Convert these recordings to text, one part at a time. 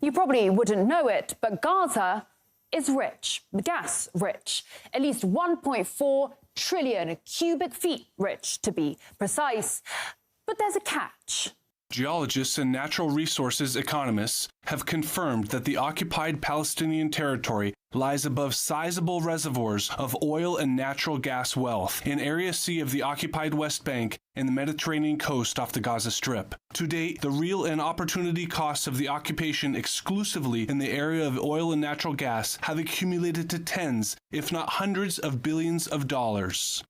You probably wouldn't know it, but Gaza is rich, gas rich, at least 1.4 trillion cubic feet rich, to be precise. But there's a catch. Geologists and natural resources economists have confirmed that the occupied Palestinian territory lies above sizable reservoirs of oil and natural gas wealth in Area C of the occupied West Bank and the Mediterranean coast off the Gaza Strip. To date, the real and opportunity costs of the occupation exclusively in the area of oil and natural gas have accumulated to tens, if not hundreds of billions of dollars.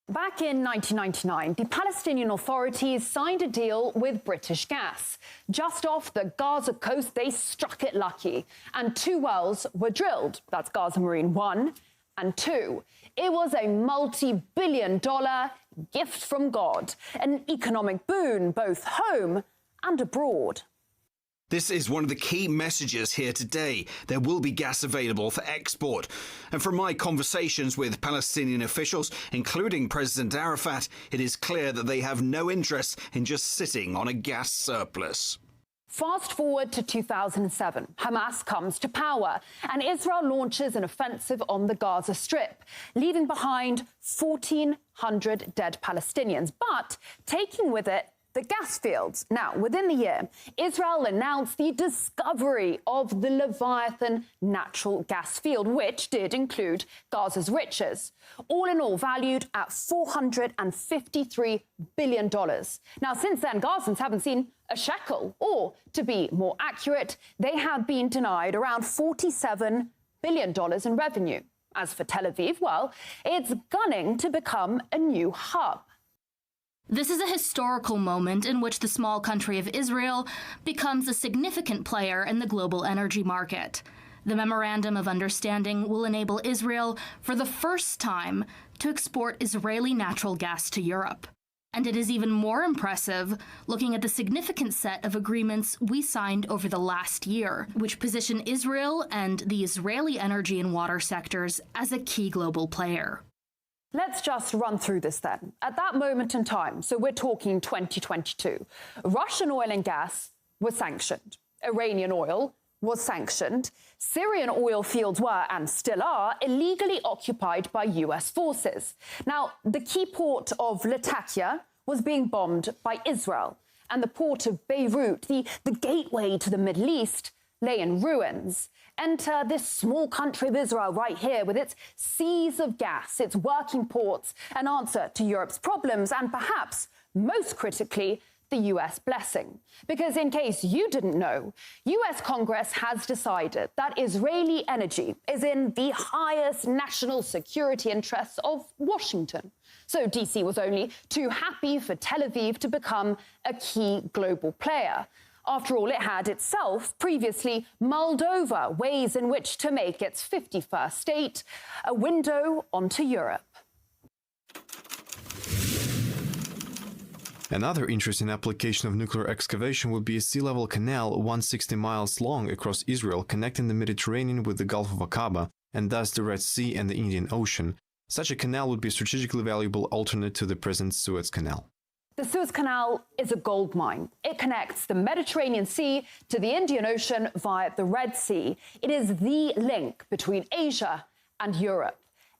Back in 1999, the Palestinian authorities signed a deal with British Gas. Just off the Gaza coast, they struck it lucky, and 2 wells were drilled. That's Gaza Marine 1 and 2. It was a multi-billion-dollar gift from God, an economic boon both home and abroad. This is one of the key messages here today. There will be gas available for export. And from my conversations with Palestinian officials, including President Arafat, it is clear that they have no interest in just sitting on a gas surplus. Fast forward to 2007, Hamas comes to power and Israel launches an offensive on the Gaza Strip, leaving behind 1,400 dead Palestinians, but taking with it the gas fields. Now, within the year, Israel announced the discovery of the Leviathan natural gas field, which did include Gaza's riches, all in all valued at $453 billion. Now, since then, Gazans haven't seen a shekel, or to be more accurate, they have been denied around $47 billion in revenue. As for Tel Aviv, well, it's gunning to become a new hub. This is a historical moment in which the small country of Israel becomes a significant player in the global energy market. The Memorandum of Understanding will enable Israel, for the first time, to export Israeli natural gas to Europe. And it is even more impressive looking at the significant set of agreements we signed over the last year, which position Israel and the Israeli energy and water sectors as a key global player. Let's just run through this then. At that moment in time, so we're talking 2022, Russian oil and gas was sanctioned. Iranian oil was sanctioned. Syrian oil fields were, and still are, illegally occupied by US forces. Now, the key port of Latakia was being bombed by Israel, and the port of Beirut, the gateway to the Middle East, lay in ruins. Enter this small country of Israel right here with its seas of gas, its working ports, an answer to Europe's problems, and perhaps, most critically, the US blessing. Because in case you didn't know, US Congress has decided that Israeli energy is in the highest national security interests of Washington. So DC was only too happy for Tel Aviv to become a key global player. After all, it had itself previously mulled over ways in which to make its 51st state a window onto Europe. Another interesting application of nuclear excavation would be a sea-level canal 160 miles long across Israel, connecting the Mediterranean with the Gulf of Aqaba and thus the Red Sea and the Indian Ocean. Such a canal would be a strategically valuable alternate to the present Suez Canal. The Suez Canal is a gold mine. It connects the Mediterranean Sea to the Indian Ocean via the Red Sea. It is the link between Asia and Europe.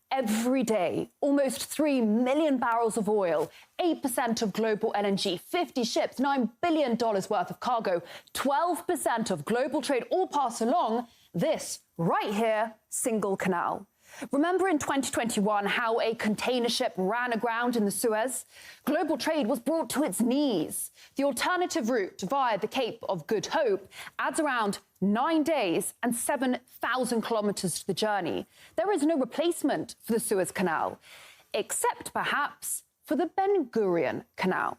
Every day, almost 3 million barrels of oil, 8% of global LNG, 50 ships, $9 billion worth of cargo, 12% of global trade all pass along this right here single canal. Remember in 2021 how a container ship ran aground in the Suez? Global trade was brought to its knees. The alternative route via the Cape of Good Hope adds around 9 days and 7,000 kilometers to the journey. There is no replacement for the Suez Canal, except perhaps for the Ben Gurion Canal.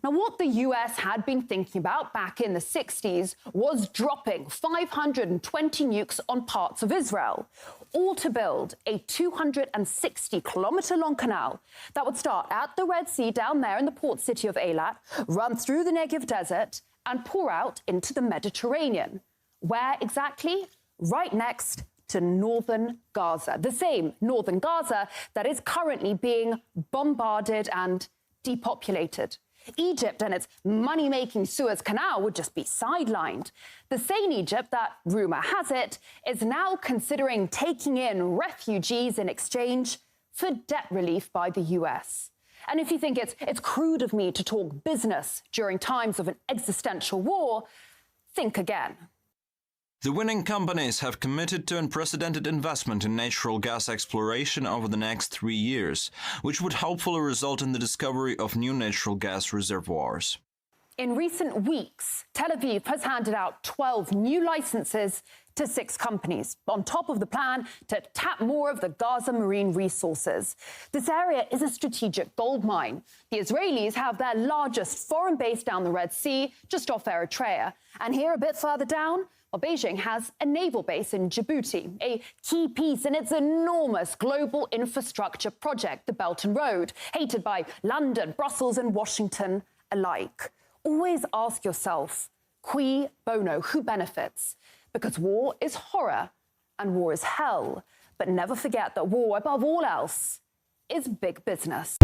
Now, what the US had been thinking about back in the 60s was dropping 520 nukes on parts of Israel, all to build a 260-kilometer-long canal that would start at the Red Sea down there in the port city of Eilat, run through the Negev desert, and pour out into the Mediterranean. Where exactly? Right next to northern Gaza, the same northern Gaza that is currently being bombarded and depopulated. Egypt and its money-making Suez Canal would just be sidelined. The same Egypt that, rumour has it, is now considering taking in refugees in exchange for debt relief by the US. And if you think it's crude of me to talk business during times of an existential war, think again. The winning companies have committed to unprecedented investment in natural gas exploration over the next 3 years, which would hopefully result in the discovery of new natural gas reservoirs. In recent weeks, Tel Aviv has handed out 12 new licenses to 6 companies, on top of the plan to tap more of the Gaza marine resources. This area is a strategic gold mine. The Israelis have their largest foreign base down the Red Sea, just off Eritrea. And here, a bit further down, well, Beijing has a naval base in Djibouti, a key piece in its enormous global infrastructure project, the Belt and Road, hated by London, Brussels and Washington alike. Always ask yourself, cui bono, who benefits? Because war is horror and war is hell. But never forget that war, above all else, is big business.